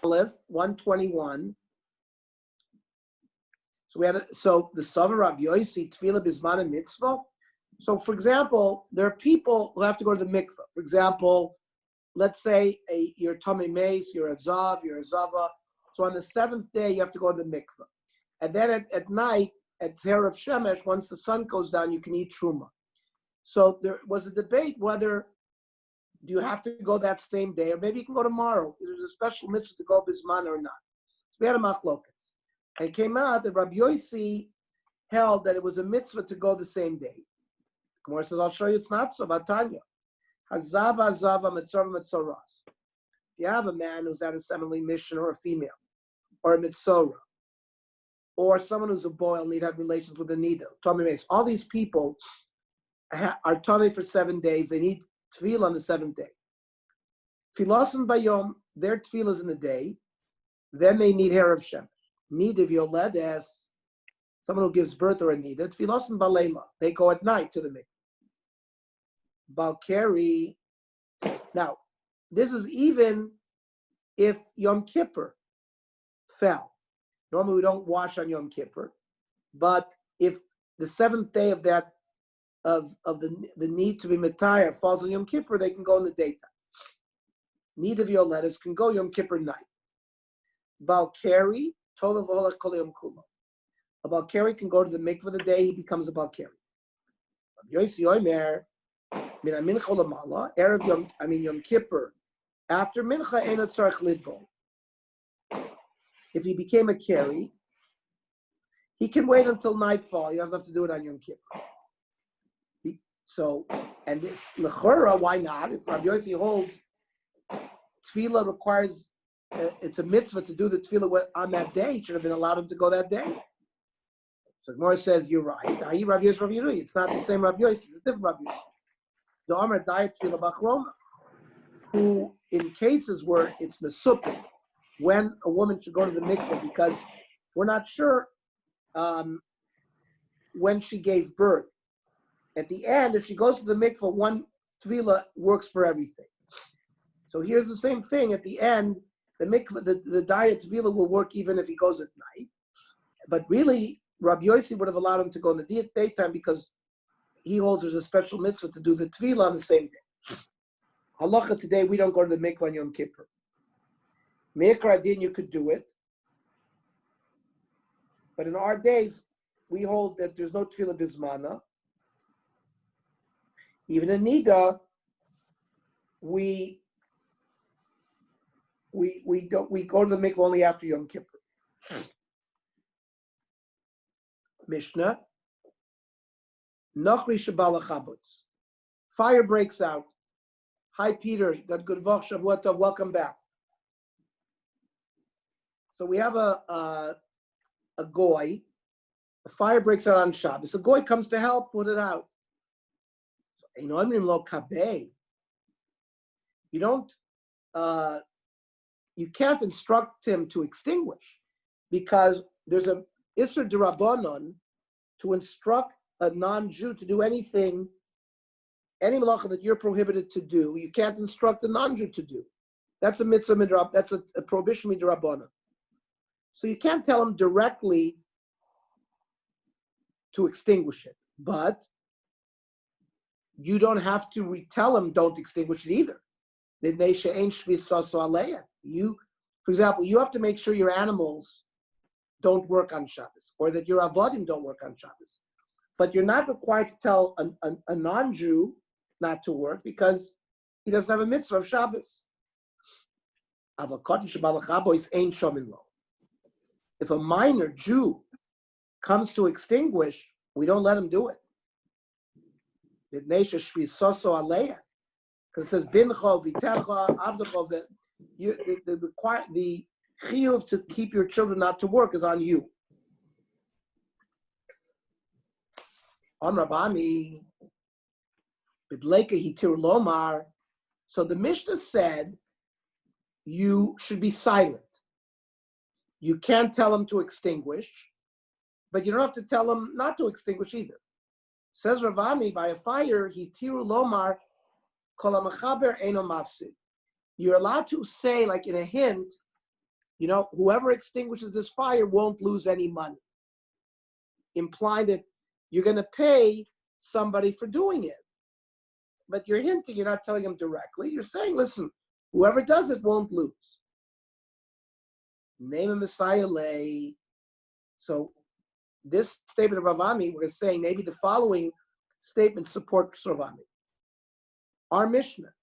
Aleph 121. So the Sava Rav Yosi Tefillah Bizman and Mitzvah. So for example, there are people who have to go to the mikveh. For example, let's say you're Tomei Mace, you're a Zav, you're a Zava. So on the seventh day, you have to go to the mikveh. And then at night, at Erev Shemesh, once the sun goes down, you can eat Truma. So there was a debate whether do you have to go that same day, or maybe you can go tomorrow. There's a special mitzvah to go Bizman or not. So we had a machlokas. And it came out that Rabbi Yosi held that it was a mitzvah to go the same day. Gemara says, I'll show you it's not so. Batanya. Hazava zava mitzvah mitzoras. If you have a man who's at a seminary mission, or a female, or a mitzorah, or someone who's a boy and need to have relations with a nida, Tomei Mace, all these people are Tomei for 7 days. They need tefillah on the seventh day. Tfilasim bayom, their tefillah is in the day. Then they need Erev Shemesh. Nida v'yoledes, someone who gives birth or a nida. Tfilasim balayla, they go at night to the mikveh. Balkari. Now, this is even if Yom Kippur fell. Normally we don't wash on Yom Kippur, but if the seventh day of that of the need to be Matayar falls on Yom Kippur, they can go in the daytime. Need of Yoledes can go Yom Kippur night. Balkari, Tova v'holach kol yom kulo. A Balkari can go to the mikveh the day he becomes a Balkari. Yosi Omer, min mincha lamala, erev Yom Kippur. After mincha eno tzarich lidbol. If he became a Keri, he can wait until nightfall. He doesn't have to do it on Yom Kippur. So, and this lechora, why not? If Rabbi Yossi holds tefillah requires, it's a mitzvah to do the tefillah on that day, he should have been allowed him to go that day. So Gemara says, you're right. It's not the same Rabbi Yossi, it's a different Rabbi Yossi. The Amar Dayat Tefillah Bachroma, who in cases where it's mesupik, when a woman should go to the mikveh, because we're not sure when she gave birth. At the end, if she goes to the mikveh, one tefillah works for everything. So here's the same thing. At the end, the mikveh, the diet tefillah will work even if he goes at night. But really, Rabbi Yossi would have allowed him to go in the daytime because he holds there's a special mitzvah to do the tefillah on the same day. Halacha today, we don't go to the mikveh on Yom Kippur. Me'ikar adin, you could do it. But in our days, we hold that there's no tefillah bismana. Even in Nida, we go to the mikveh only after Yom Kippur. Mishnah. Nochri Shabbat Chabutz. Fire breaks out. Hi Peter, good vach Shavuot Tov, welcome back. So we have a goy. A fire breaks out on Shabbos. A goy comes to help put it out. You don't. You can't instruct him to extinguish, because there's a Isser D'Rabbanan to instruct a non-Jew to do anything, any malacha that you're prohibited to do. You can't instruct a non-Jew to do. That's a mitzvah midrab. That's a prohibition midrabanan. So you can't tell him directly to extinguish it, but you don't have to tell him don't extinguish it either. You, for example, you have to make sure your animals don't work on Shabbos, or that your avodim don't work on Shabbos. But you're not required to tell a non-Jew not to work because he doesn't have a mitzvah of Shabbos. If a minor Jew comes to extinguish, we don't let him do it. Because it says bincha, vitecha, avdecha. The chiyuv to keep your children not to work is on you. On Rabami, bidleka hitir lomar. So the Mishnah said you should be silent. You can't tell him to extinguish, but you don't have to tell him not to extinguish either. Says Ravami, by a fire, hitiru lomar kol hamachaber eino mafsid. You're allowed to say, like in a hint, whoever extinguishes this fire won't lose any money, implying that you're going to pay somebody for doing it. But you're hinting, you're not telling them directly. You're saying, listen, whoever does it won't lose. Name a Messiah lay. So this statement of Ravami, we're saying maybe the following statement supports Ravami. Our Mishnah,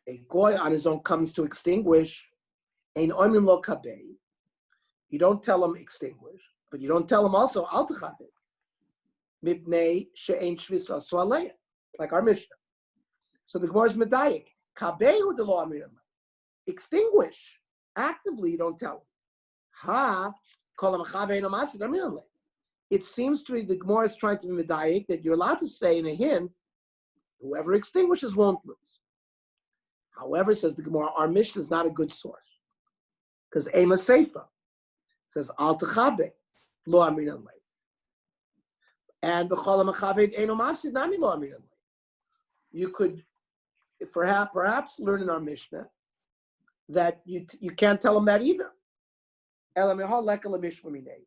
a goy on his own comes to extinguish, ein oimrim lo kabei. You don't tell him extinguish, but you don't tell him also al techabei. Mipnei she'ein shvisa soaleya, like our Mishnah. So the Gemara is medayik. Kabei de lo amirim. Extinguish. Actively, you don't tell him. Ha kol ha'mechabei no matzid amirim. It seems to be the Gemara is trying to be medayik that you're allowed to say in a hint, whoever extinguishes won't lose. However, says the Gemara, our Mishnah is not a good source. Because Ema Seifa says, Al Techabe, Lo Amiran Le. And the Cholam Achabe, Eino Mafsid, Nami Lo Amiran Le. You could perhaps learn in our Mishnah that you can't tell them that either. Elamehal Leka LeMishma Minei.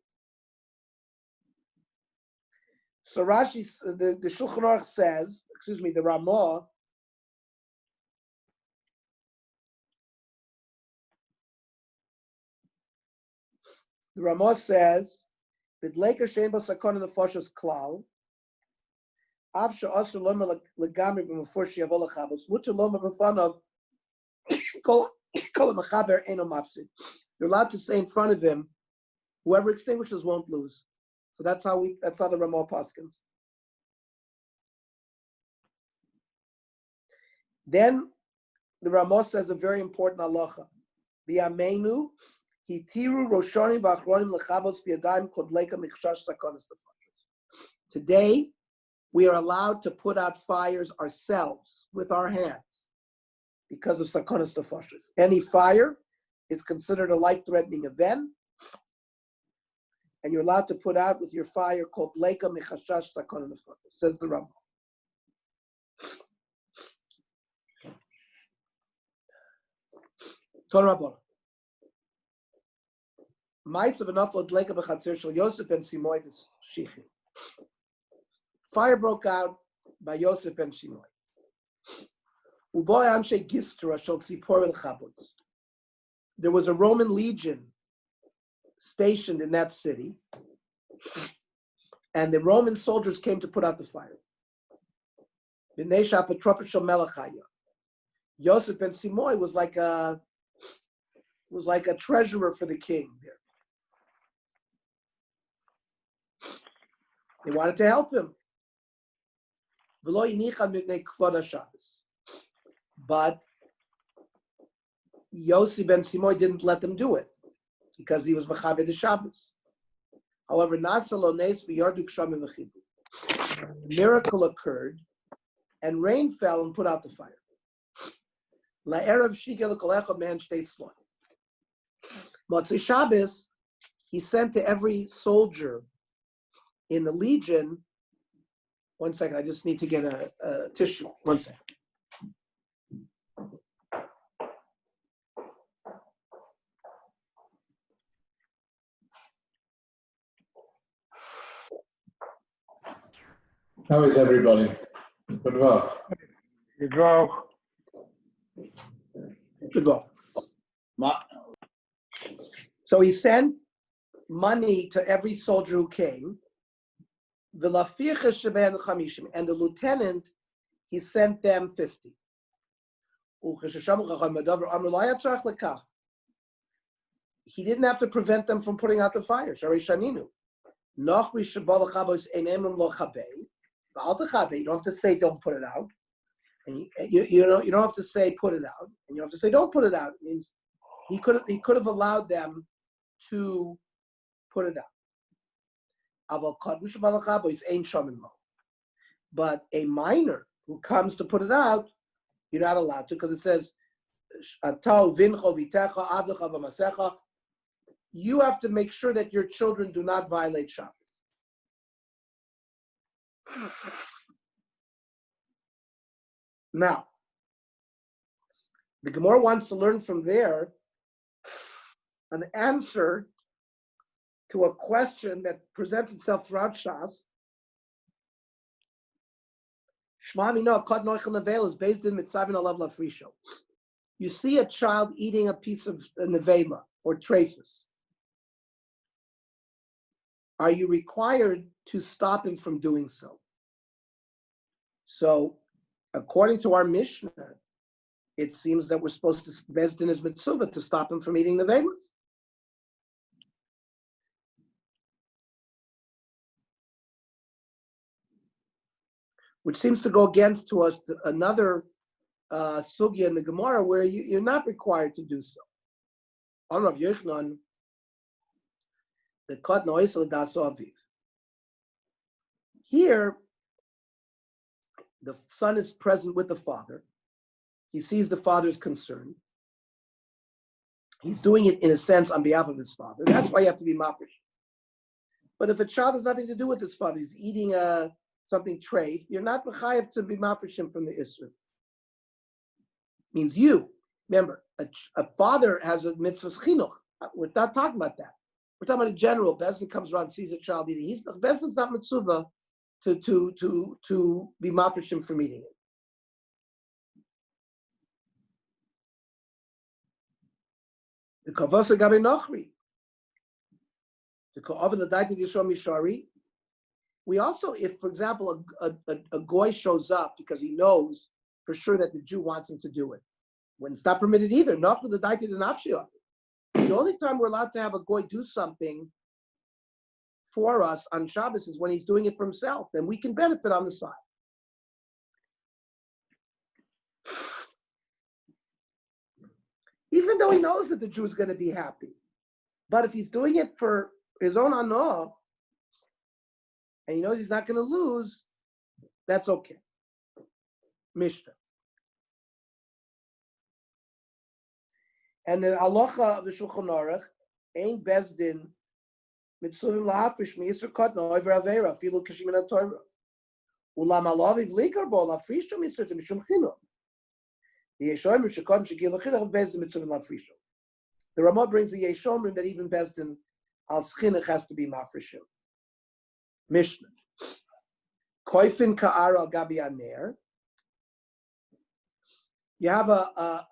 So Rashi, the Shulchan Aruch says, the Ramah, the Ramah says, "B'dleika shein bo sakon nefashos klal, av she'asur lomer legamri b'mefur she'yavo lechabos, muter lomer b'fanav kol ha'mechaber eino mafsid." You're allowed to say in front of him, whoever extinguishes won't lose. So that's how the Ramah paskins. Then the Ramah says a very important halacha. B'yameinu hitiru roshonim v'achronim lechabos b'yadayim kodleika michshash sakonis nefashos. Today, we are allowed to put out fires ourselves with our hands because of sakonis nefashos. Any fire is considered a life-threatening event, and you're allowed to put out with your fire called leika michashash sakonis nefashos, says the Ramah. Torah Rabbah. Fire broke out by Yosef and Shimoi. There was a Roman legion stationed in that city, and the Roman soldiers came to put out the fire. Yosef ben Simoy was like a treasurer for the king there. They wanted to help him. But Yosef ben Simoy didn't let them do it because he was Mechaber the Shabbos. However, a miracle occurred and rain fell and put out the fire. Motzei Shabbos, he sent to every soldier in the legion. 1 second, I just need to get a tissue. 1 second. How is everybody? Good luck. Good luck. Good luck. So he sent money to every soldier who came. And the lieutenant, he sent them 50. He didn't have to prevent them from putting out the fire. You don't have to say don't put it out. And you don't have to say put it out. And you don't have to say don't put it out. It means he could have allowed them to put it out. But a minor who comes to put it out, you're not allowed to, because it says you have to make sure that your children do not violate Shabbos. Now, The Gemara wants to learn from there an answer to a question that presents itself throughout Shas. Shmami no kod noichel nevel is based in mitzavin alav lafrisho. You see a child eating a piece of nevela or trephus. Are you required to stop him from doing so? So, according to our Mishnah, it seems that we're supposed to best in his mitzvah to stop him from eating nevelas. Which seems to go against to us another sugya in the Gemara where you're not required to do so. On Rav Yochanan, the Kod Noisel Das Aviv. Here, the son is present with the father. He sees the father's concern. He's doing it in a sense on behalf of his father. That's why you have to be mafresh. But if a child has nothing to do with his father, he's eating something treif, you're not mechayev to be mafreshim from the Isra. Means you. Remember, a father has a mitzvah chinuch. We're not talking about that. We're talking about a general. Bezdin comes around, sees a child eating. Bezdin's not mitzvah to be mafreshim from eating it. The kavasa gabe nochri. The ka'ava the daiti yishom mishari. We also, if for example a goy shows up because he knows for sure that the Jew wants him to do it, when it's not permitted either. Nochri the daiti the nafshiyah. The only time we're allowed to have a goy do something for us on Shabbos is when he's doing it for himself. Then we can benefit on the side. Even though he knows that the Jew is going to be happy. But if he's doing it for his own anah, and he knows he's not going to lose, that's okay. Mishnah. And the halacha of the Shulchan Aruch, ein bezdin mitzuvim la'afrish mi'isr kotna over avera filu kashim min haTorah. Ulam alav ivlikar bo la'afrishu mitzvah mishum chinuch. The Yeshomrim shekon shegil l'chinuch bezdin mitzuvim la'afrishu. The Ramah brings the Yeshomrim that even bezdin al chinuch has to be mafrishim. Mishnah. Koifin ka'ar al gabi aner. You have a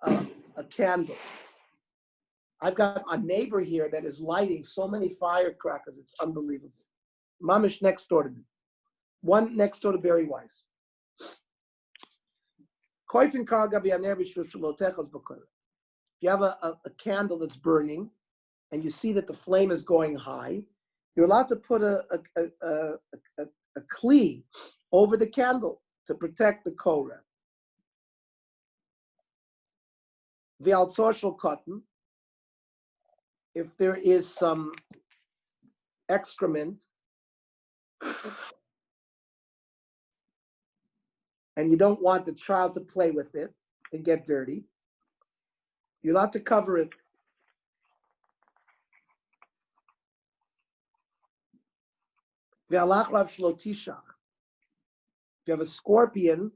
candle. I've got a neighbor here that is lighting so many firecrackers, it's unbelievable. Mamish next door to me. One next door to Barry Weiss. If you have a candle that's burning and you see that the flame is going high, you're allowed to put a kli over the candle to protect the korah. The al-social cotton, if there is some excrement and you don't want the child to play with it and get dirty, you're allowed to cover it. If you have a scorpion,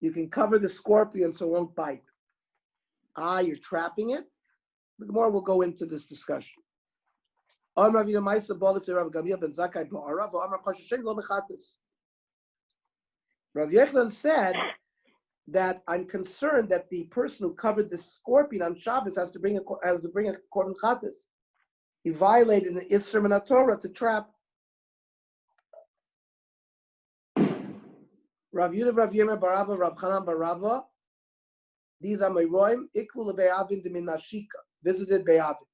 you can cover the scorpion so it won't bite. You're trapping it? The Gemara will go into this discussion. Rav Yochanan said that I'm concerned that the person who covered the scorpion on Shabbos has to bring a korban chatas. He violated an Isra min haTorah to trap. Rav Yudav, Rav Yirmiyah Barava, Rav Chanan Barava. These are Meroim, Iklu leBe'avin de min Nashika, visited Be'avin.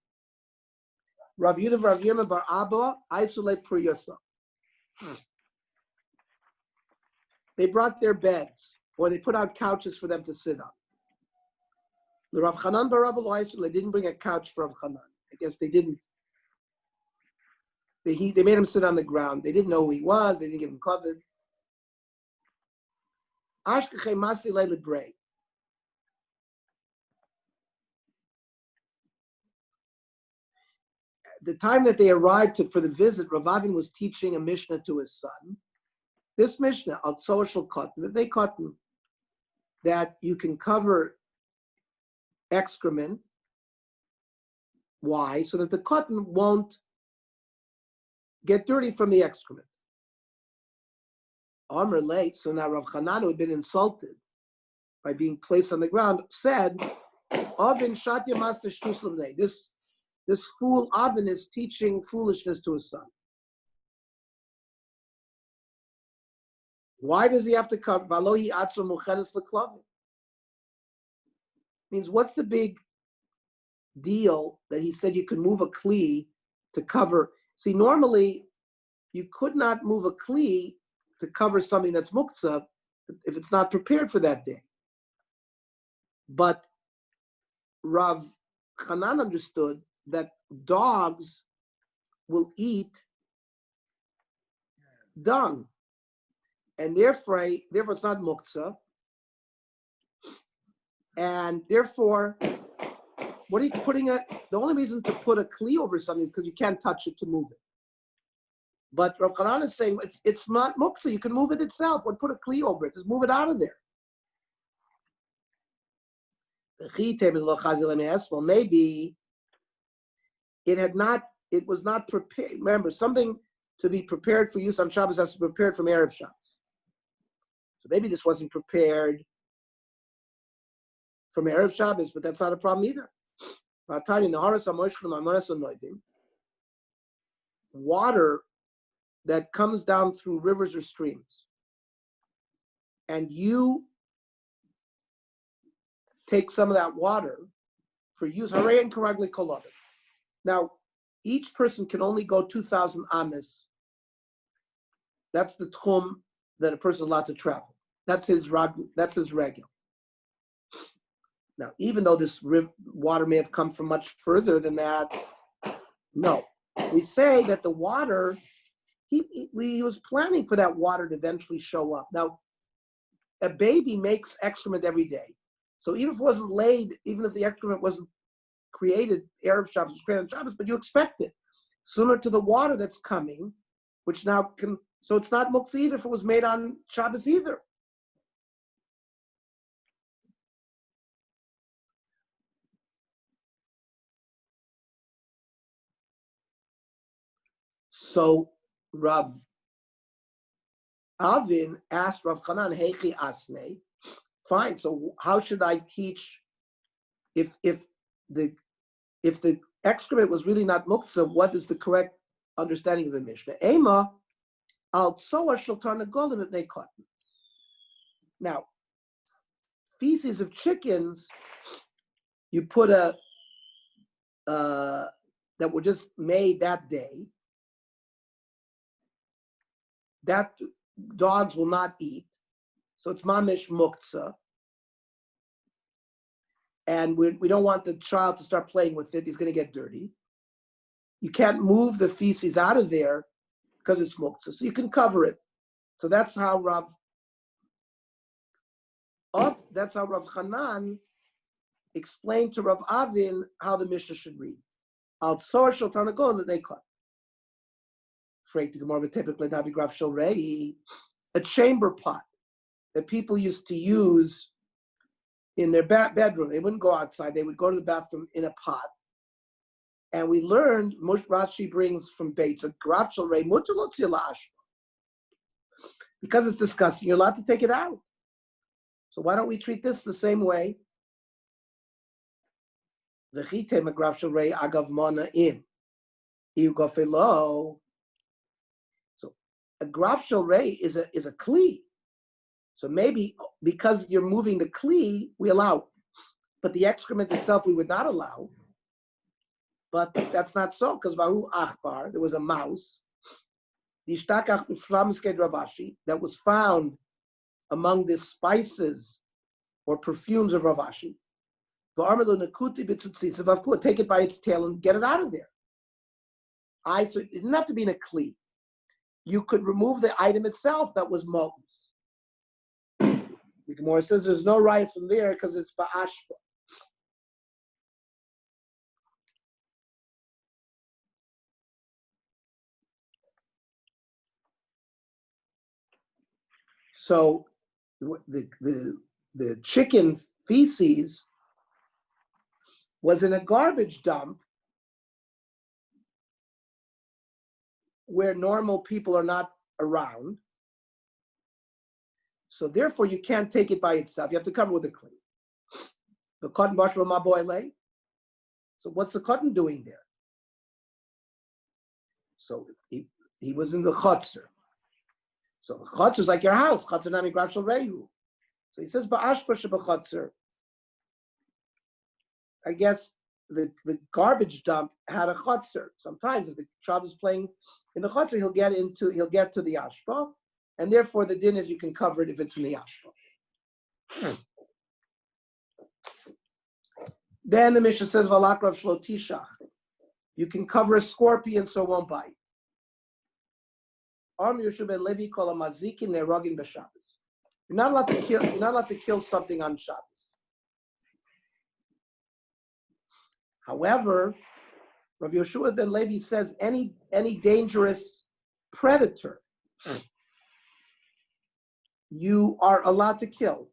Rav Yudav, Rav Yirmiyah Bar Abba, isolate Priyasa. They brought their beds, or they put out couches for them to sit on. The Rav Chanan Bar Abba lo isolate, they didn't bring a couch for Rav Chanan. I guess they didn't. They made him sit on the ground. They didn't know who he was. They didn't give him cover. Ashkechei Masi Leila Bray. The time that they arrived for the visit, Rav Avin was teaching a Mishnah to his son. This Mishnah, al social cotton, they cotton, that you can cover excrement. Why? So that the cotton won't get dirty from the excrement. Amr late, so now Rav Chanan, who had been insulted by being placed on the ground, said, Avin Shatya Master Shtuslavne. This fool Avin is teaching foolishness to his son. Why does he have to cover? Valohi Atzor Mucheres L'Klavim. Means what's the big deal that he said you could move a kli to cover? See, normally you could not move a kli to cover something that's muktzah if it's not prepared for that day. But Rav Chanan understood that dogs will eat dung, and therefore it's not muktzah, and therefore, what are you putting the only reason to put a kli over something is because you can't touch it to move it. But Rav Chanan is saying it's not muktzah. You can move it itself. But put a kli over it. Just move it out of there. Well, maybe it was not prepared. Remember, something to be prepared for use on Shabbos has to be prepared from Erev Shabbos. So maybe this wasn't prepared from Erev Shabbos, but that's not a problem either. Water that comes down through rivers or streams, and you take some of that water for use. Now, each person can only go 2,000 ames. That's the tchum that a person is allowed to travel. That's his regel. Now, even though this water may have come from much further than that, no. We say that the water, he was planning for that water to eventually show up. Now, a baby makes excrement every day. So even if it wasn't laid, even if the excrement wasn't created, Erev Shabbos was created on Shabbos, but you expect it. Similar to the water that's coming, which now can, so it's not muktzah either if it was made on Shabbos either. So Rav Avin asked Rav Chanan, Heichi Asne, fine, so how should I teach if the excrement was really not muktzah, what is the correct understanding of the Mishnah? Ema al tzoa shel tarnagolim if they cut. Now, feces of chickens, you put that were just made that day, that dogs will not eat, so it's mamish muktzah. And we don't want the child to start playing with it. He's going to get dirty. You can't move the feces out of there because it's muktzah. So you can cover it. So that's how Rav Chanan explained to Rav Avin how the Mishnah should read. Al tzor shel tarnagolim that they cut. Afraid to go more of a typically Navi Graf Shel Rei, a chamber pot that people used to use in their bedroom. They wouldn't go outside. They would go to the bathroom in a pot. And we learned, Rashi brings from Bates, a Graf Shel Rei, mutar l'tzia la'ashba. Because it's disgusting, you're allowed to take it out. So why don't we treat this the same way? V'chitem a Graf Shel Rei agav mana im. Iu gofelo. So a Graf Shel Rei is a kli. So maybe because you're moving the kli, we allow. But the excrement itself we would not allow. But that's not so, because vahu achbar, there was a mouse, that was found among the spices or perfumes of Ravashi. Take it by its tail and get it out of there. So it didn't have to be in a kli. You could remove the item itself that was molten. The Gemara says there's no right from there because it's ba'ashba. So the chicken feces was in a garbage dump where normal people are not around. So therefore, you can't take it by itself. You have to cover with a clean. The cotton brush from my boy lay. So what's the cotton doing there? So he was in the chutzner. So the chutzner is like your house. Chutzner nami grav shel rehu. So he says ba'ashpa shebachutzer. I guess the garbage dump had a chutzner. Sometimes if the child is playing in the chutzner, he'll get to the ashpa, and therefore the din is you can cover it if it's in the ashpa. Then the Mishnah says valakrav shlo tishach. You can cover a scorpion so it won't bite. You're not allowed to kill. You're not allowed to kill something on Shabbos. However, Rav Yoshua ben Levi says any dangerous predator you are allowed to kill.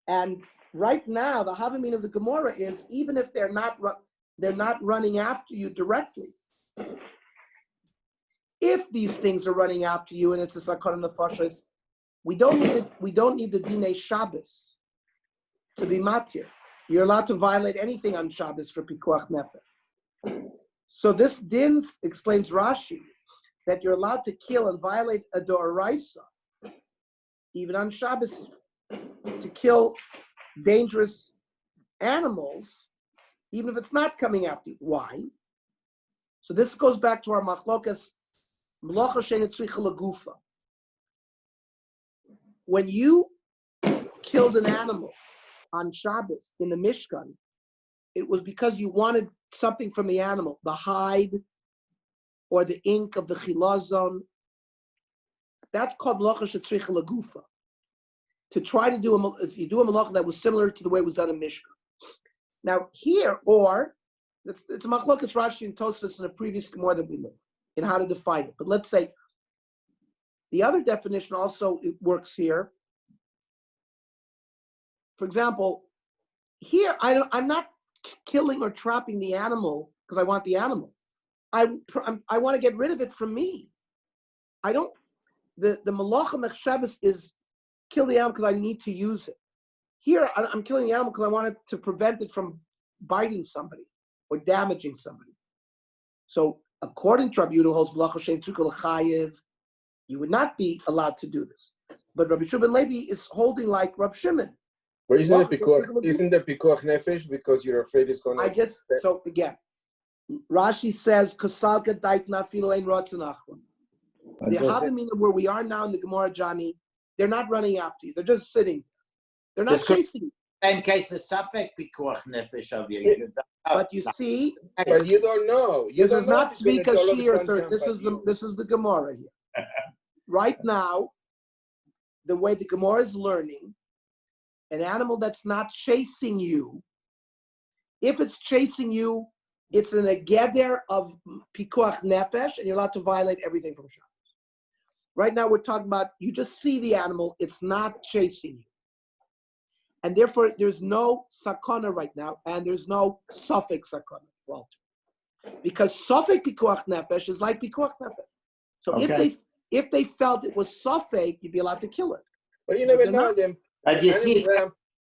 And right now, the Havamin of the Gemara is even if they're not running after you directly. If these things are running after you and it's a sakon nefashos, we don't need the dinei Shabbos to be matir. You're allowed to violate anything on Shabbos for pikuach nefesh. So this din explains Rashi that you're allowed to kill and violate a doraisa, even on Shabbos, to kill dangerous animals, even if it's not coming after you. Why? So this goes back to our machlokas. When you killed an animal on Shabbos in the Mishkan, it was because you wanted something from the animal, the hide or the ink of the chilazon. That's called melacha shetzricha lagufa. To try to do if you do a melacha that was similar to the way it was done in Mishkan. Now here, or it's a machlokas Rashi and Tosfos in a previous Gemara that we learned in how to define it. But let's say the other definition also it works here. For example, here I'm not killing or trapping the animal because I want the animal. I want to get rid of it from me. I don't. The malacha mechshavas is kill the animal because I need to use it. Here I'm killing the animal because I want it to prevent it from biting somebody or damaging somebody. So according to Rabbi Yehuda holds malacha shem tukul chayiv, you would not be allowed to do this. But Rabbi Shimon Levi is holding like Rabbi Shimon. But isn't the pikuach nefesh because you're afraid it's going to? I guess so. Again, Rashi says kosalka dait nafilo ein rotzenachron. The Havamina where we are now in the Gemara, Johnny, they're not running after you. They're just sitting. They're not chasing you. In case of safek pikuach nefesh of you. But you see, but you don't know. This is not Zvika Shir. This is the Gemara here. Right now, the way the Gemara is learning, an animal that's not chasing you, if it's chasing you, it's in a geder of pikuach nefesh, and you're allowed to violate everything from Shabbos. Right now, we're talking about you just see the animal; it's not chasing you, and therefore there's no sakana right now, and there's no suffix sakana, Walter, because suffix pikuach nefesh is like pikuach nefesh. So if they felt it was suffix, you'd be allowed to kill it. But you never know them. But you see,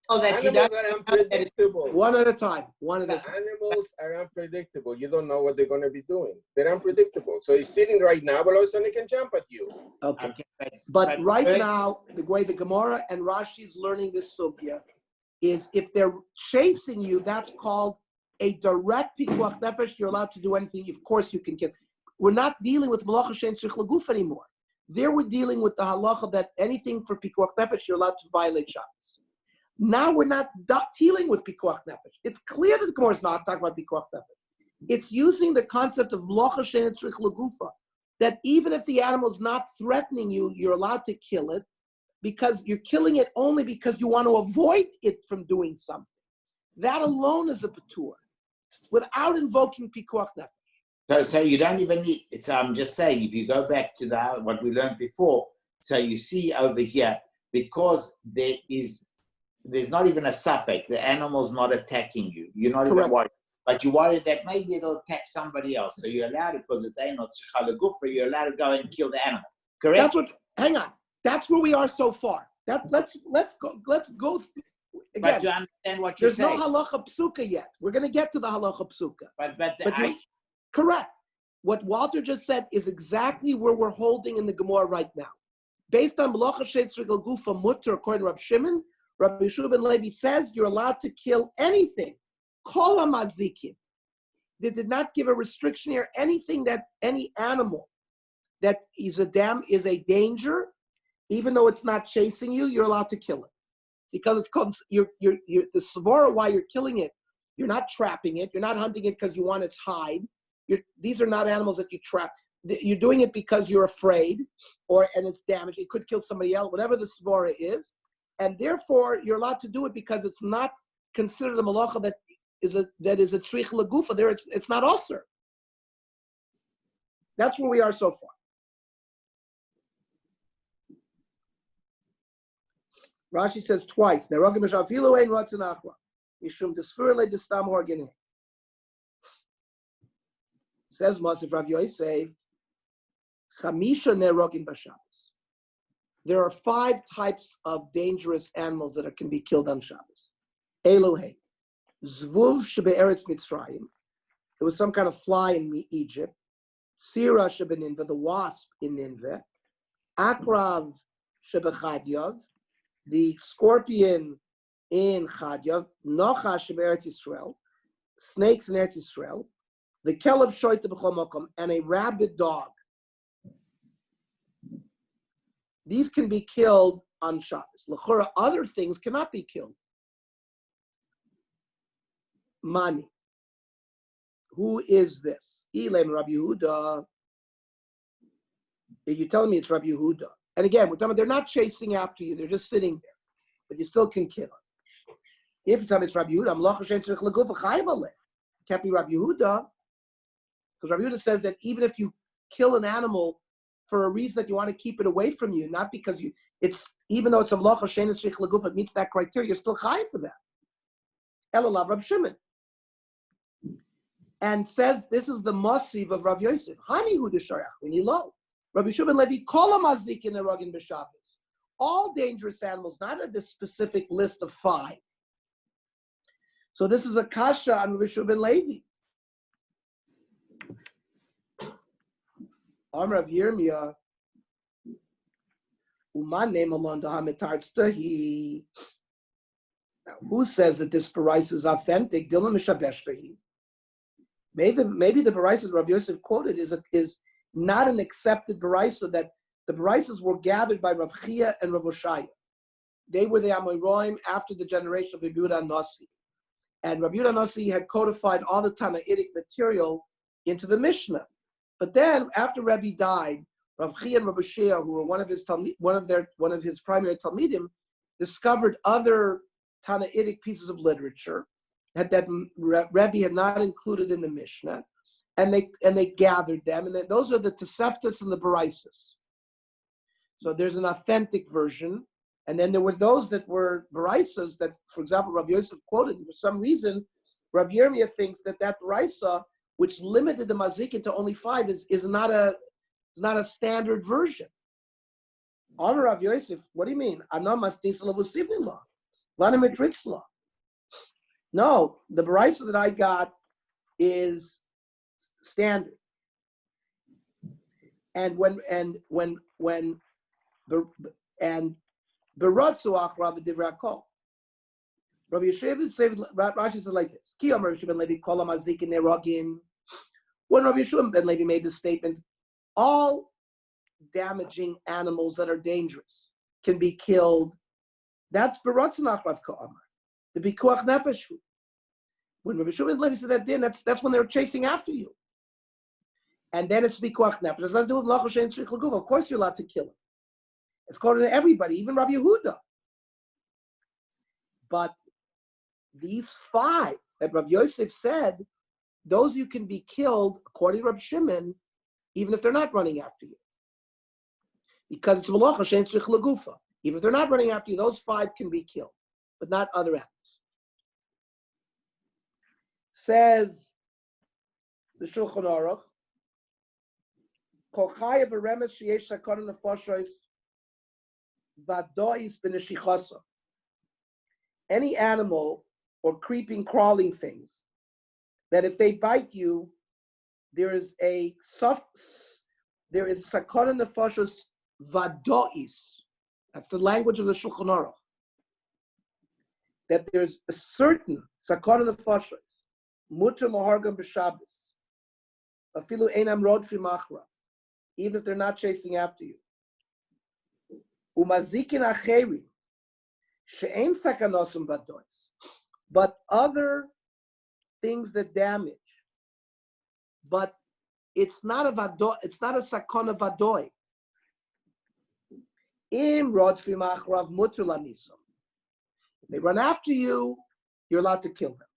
animals are unpredictable. One at a time. Animals are unpredictable. You don't know what they're going to be doing. They're unpredictable. So he's sitting right now, but all of a sudden he can jump at you. Okay. But right now, the way the Gemara and Rashi is learning this sugya is if they're chasing you, that's called a direct pikuach nefesh. You're allowed to do anything. Of course, you can kill. We're not dealing with malacha shein tzrich laguf anymore. There we're dealing with the halacha that anything for pikuach nefesh, you're allowed to violate Shabbos. Now we're not dealing with pikuach nefesh. It's clear that the Gemara is not talking about pikuach nefesh. It's using the concept of malacha shein tzrich lagufa, that even if the animal is not threatening you, you're allowed to kill it because you're killing it only because you want to avoid it from doing something. That alone is a patur, without invoking pikuach nefesh. So you don't even need. So I'm just saying, if you go back to what we learned before, so you see over here, because there is there's not even a suffix. The animal's not attacking you. You're not even Correct. worried. But you're worried that maybe it'll attack somebody else. So you're allowed, because it's Einot Tzricha Legufah, you're allowed to go and kill the animal. Correct? Hang on. That's where we are so far. Let's go again. But you understand what you're There's saying. no halacha psuka yet. We're going to get to the halacha psuka. Correct. What Walter just said is exactly where we're holding in the Gemara right now. Based on Malacha Shetzrigal Gufa Mutter, according to Rabbi Shimon, Rabbi Yeshua ben Levi says you're allowed to kill anything. Kol hamazikim. They did not give a restriction here. Anything that any animal that is a danger, even though it's not chasing you, you're allowed to kill it. Because it's called the svara why you're killing it. You're not trapping it. You're not hunting it because you want its hide. These are not animals that you trap. You're doing it because you're afraid, and it's damaged. It could kill somebody else, whatever the svara is, and therefore you're allowed to do it because it's not considered a malacha that is a tzrich legufa. There, it's not osir. That's where we are so far. Rashi says twice. Says Masif Rav Yosef, Chamisha nerogin b'Shabbos. There are 5 types of dangerous animals that can be killed on Shabbos. Elohei, Zvuv shebe'eretz Mitzrayim. There was some kind of fly in Egypt. Sira shebe'ninveh, the wasp in Ninveh. Akrav shebe'chadyav, the scorpion in Chadyav. Nochash shebe'eretz Yisrael, snakes in Eretz Yisrael. The kelev shoyte b'chol makom, and a rabid dog. These can be killed on Shabbos. L'chora, other things cannot be killed. Mani. Who is this? Ilem Rabbi Yehuda. You're telling me it's Rabbi Yehuda. And again, we're talking about they're not chasing after you. They're just sitting there. But you still can kill them. If you tell me it's Rabbi Yehuda, can't be Rabbi Yehuda. Because Rabbi Yehuda says that even if you kill an animal for a reason that you want to keep it away from you, not because even though it's a malacha shein tzrich leguf, it meets that criteria, you're still chayiv for that. Elalav Rabbi Shimon. And says this is the masiv of Rav Yosef. Hani hu d'sharach v'nilo. Rabbi Shimon Levi kol hamazikin erogin b'Shabbos. All dangerous animals, not at this specific list of 5. So this is a kasha on Rabbi Shimon Levi. Amar of Yirmiyah, Uman name alon dahametartztahi. Now, who says that this baraisa is authentic? Dilam mishabeshtahi. Maybe the baraisa Rav Yosef quoted is not an accepted baraisa. That the baraisas were gathered by Rav Chia and Rav Oshaya. They were the Amoraim after the generation of Rabbi Yehuda Nasi, and Rabbi Yehuda Nasi had codified all the Tanaitic material into the Mishnah. But then, after Rebbe died, Rav Chia and Rav Shea, who were one of his primary talmidim, discovered other Tanaitic pieces of literature that Rebbe had not included in the Mishnah, and they gathered them, and those are the Toseftas and the Baraisas. So there's an authentic version, and then there were those that were Baraisas that, for example, Rav Yosef quoted, and for some reason, Rav Yirmiyah thinks that Baraisa, which limited the mazikin to only 5, is not a standard version. Honor Rav Yosef, what do you mean? No, the baraisa that I got is standard. And when berotzu achrav divrakol. Rabbi Yeshua said, Rashi says like this: Ki Amar Yeshua ben Levi kol hamazikin nerogin. When Rabbi Yeshua ben Levi made this statement, all damaging animals that are dangerous can be killed. That's berotzu achrav ka'amar. The bikuach nefesh. When Rabbi Yeshua ben Levi said that, then that's when they're chasing after you. And then it's bikuach nefesh. It's not doing malacha shein tzrich leguf. Of course, you're allowed to kill it. It's called to everybody, even Rabbi Yehuda. But these 5 that Rav Yosef said, those you can be killed, according to Rav Shimon, even if they're not running after you. Because it's malacha shein tzrich legufa. Even if they're not running after you, those 5 can be killed. but not other animals. Says the Shulchan Aruch, Kol chayav v'remes sheyesh sakana nefashos v'adois b'neshichasa. Any animal or creeping, crawling things that if they bite you, there is sakana nefashos v'adois. That's the language of the Shulchan Aruch. That there's a certain sakana nefashos muter lahargam b'Shabbos afilu einam rodfi machra, even if they're not chasing after you. Umazikin acherim she'ein sakanosim v'adois, but other things that damage, but it's not a vadoi, it's not a sakana vadoi. Im rodfi machrav muter lanisom. If they run after you, you're allowed to kill them.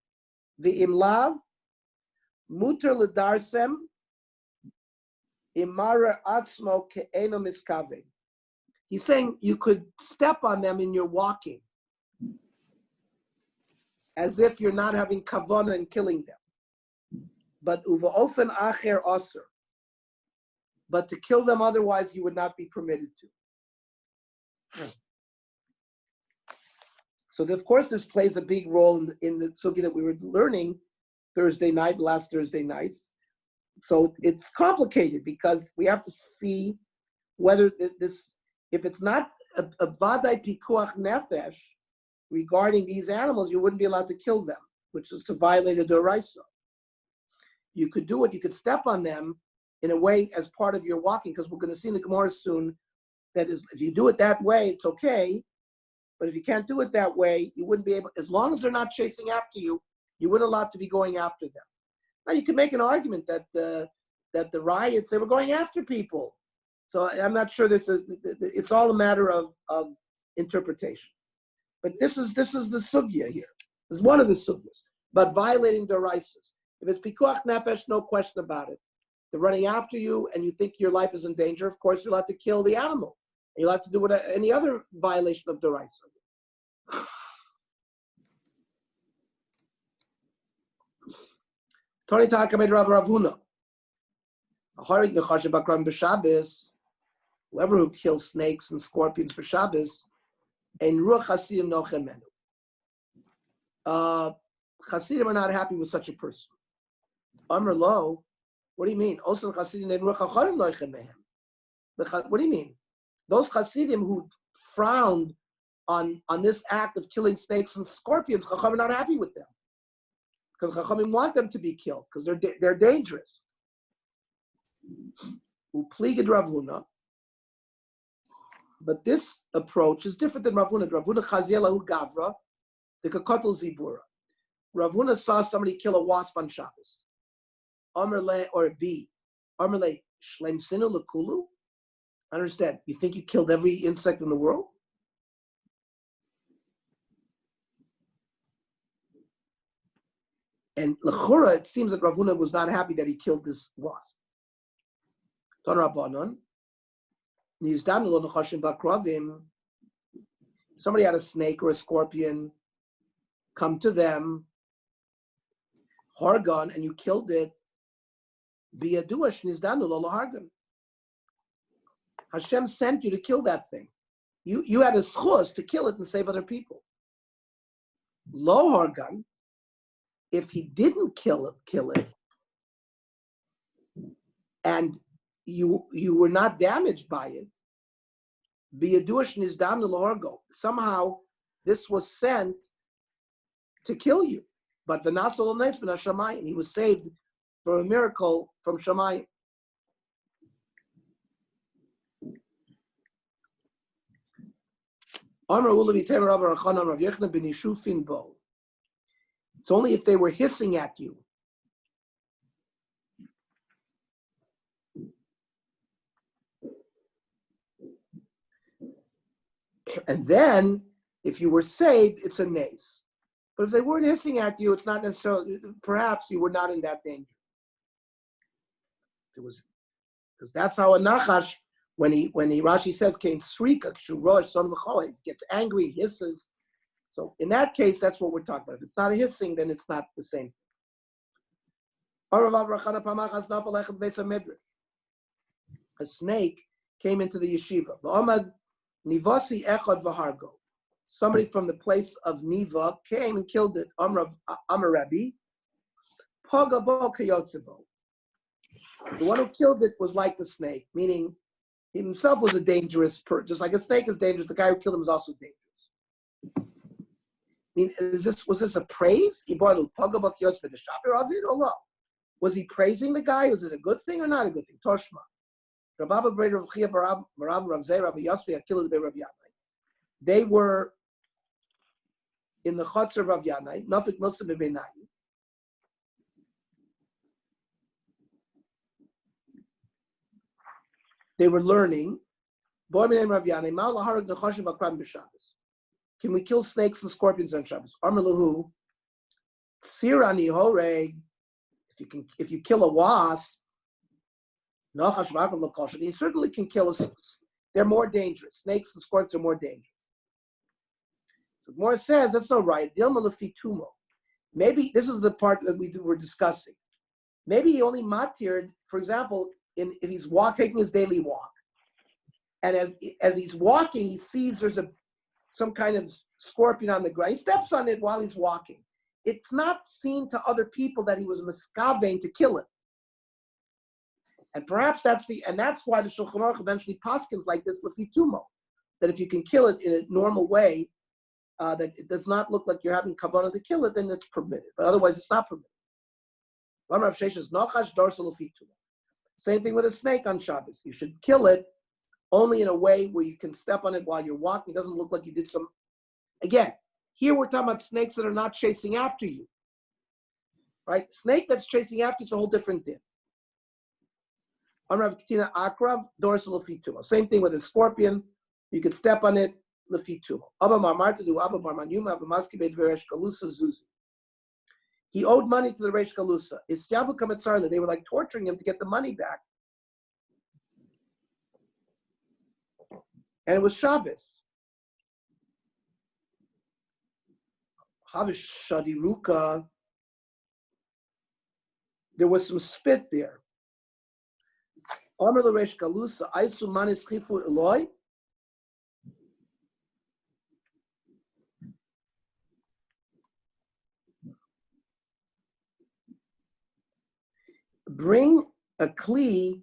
The imlav muter ledarsem imara atzmo ke'eno miskave. He's saying you could step on them in your walking, as if you're not having kavana in killing them. But uva ofen acher aser. But to kill them otherwise, you would not be permitted to. So, of course, this plays a big role in the sugya that we were learning last Thursday nights. So it's complicated because we have to see whether this, if it's not a vaday pikuach nefesh regarding these animals, you wouldn't be allowed to kill them, which is to violate a doraisa. You could do it, you could step on them in a way as part of your walking, because we're going to see in the Gemara soon that is, if you do it that way, it's okay. But if you can't do it that way, you wouldn't be able, as long as they're not chasing after you, you wouldn't allowed to be going after them. Now you can make an argument that the riots, they were going after people. So I'm not sure it's all a matter of interpretation. But this is the sugya here. It's one of the sugyas. But violating the raisas. If it's pikuach nefesh, no question about it. They're running after you and you think your life is in danger, of course you're allowed to kill the animal. And you're allowed to do any other violation of the raisa. Tony Takamed Rav Ravuna. Whoever who kills snakes and scorpions for Shabbos, and Ruach Hasidim Nochemenu. Hasidim are not happy with such a person. Amr Lo, what do you mean? Osan Hasidim and Ruach Hacharim Nochemehem. What do you mean? Those Hasidim who frowned on this act of killing snakes and scorpions, Chacham are not happy with them. Because Chachamim want them to be killed, because they're dangerous. Upligid Rav Huna. But this approach is different than Rav Huna. Rav Huna Chazielahu Gavra, the Kakotel Zibura. Rav Huna saw somebody kill a wasp on Shabbos. Amrle or a bee. Amrle Shlem Sinu Lakulu. Understand? You think you killed every insect in the world? And L'chura, it seems that Rav Huna was not happy that he killed this wasp. Don Rabbanon. Somebody had a snake or a scorpion, come to them, hargan, and you killed it. Hashem sent you to kill that thing. You had a schus to kill it and save other people. Lo hargan, if he didn't kill it, and you were not damaged by it, somehow this was sent to kill you. But he was saved for a miracle from Shamayim. It's only if they were hissing at you. And then, if you were saved, it's a nace. But if they weren't hissing at you, it's not necessarily, perhaps you were not in that danger. It was, because that's how a nachash, when he Rashi says, came srika, shurosh, son of the gets angry, hisses. So in that case, that's what we're talking about. If it's not a hissing, then it's not the same. A snake came into the yeshiva. Somebody from the place of Niva came and killed it. Amar Rabbi. The one who killed it was like the snake, meaning he himself was a dangerous person. Just like a snake is dangerous, the guy who killed him was also dangerous. I mean, was this a praise? Was he praising the guy? Was it a good thing or not a good thing? Toshma. They were in the Chutz of Rav Yanai, Nafik Milsa Bebenayi. They were learning. Can we kill snakes and scorpions on Shabbos? Armelahu, Sirani Horeg. If you kill a wasp, you certainly can kill a. They're more dangerous. Snakes and scorpions are more dangerous. So Gemara says that's no right. Maybe this is the part that we were discussing. Maybe he only matired, for example, if he's taking his daily walk, and as he's walking, he sees there's some kind of scorpion on the ground. He steps on it while he's walking. It's not seen to other people that he was miskavein to kill it. And perhaps that's why the Shulchan Aruch eventually paskins like this lefitumo, that if you can kill it in a normal way, that it does not look like you're having kavanah to kill it, then it's permitted. But otherwise, it's not permitted. Same thing with a snake on Shabbos. You should kill it only in a way where you can step on it while you're walking. It doesn't look like you did some. Again, here we're talking about snakes that are not chasing after you. Right? Snake that's chasing after you, it's a whole different din. Same thing with a scorpion. You could step on it. He owed money to the Reish Galusa. They were like torturing him to get the money back. And it was Shabbos. Havish Shadiruka. There was some spit there. Amr the Reish Galusa, Aisu Manis Chifu Eloi. Bring a kli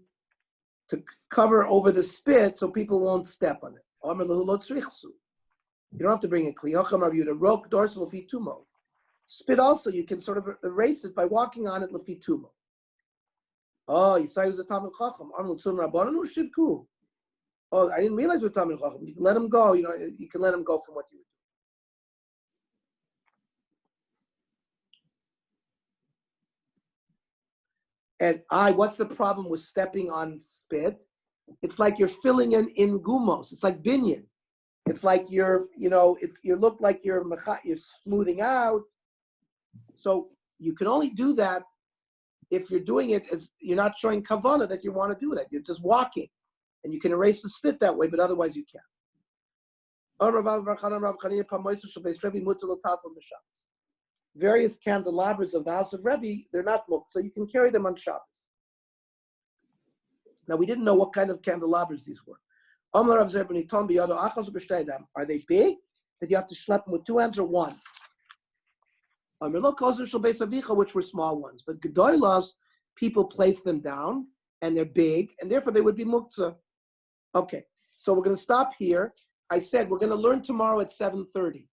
to cover over the spit so people won't step on it. You don't have to bring a kli. Spit also, you can sort of erase it by walking on it lefitumo. Oh, Yisai was a Talmid Chacham. Oh, I didn't realize we were Talmid Chacham. You can let him go. You can let him go from what you were doing. And what's the problem with stepping on spit? It's like you're filling in gumos. It's like binyan. It's like you look like you're smoothing out. So you can only do that if you're doing it as you're not showing kavanah that you want to do that. You're just walking, and you can erase the spit that way, but otherwise you can't. Various candelabras of the house of Rebbe, they're not muktzah, so you can carry them on Shabbos. Now, we didn't know what kind of candelabras these were. Are they big, that you have to schlep them with two hands, or one? Which were small ones. But gedolos, people place them down, and they're big, and therefore they would be muktzah. Okay, so we're going to stop here. I said we're going to learn tomorrow at 7:30.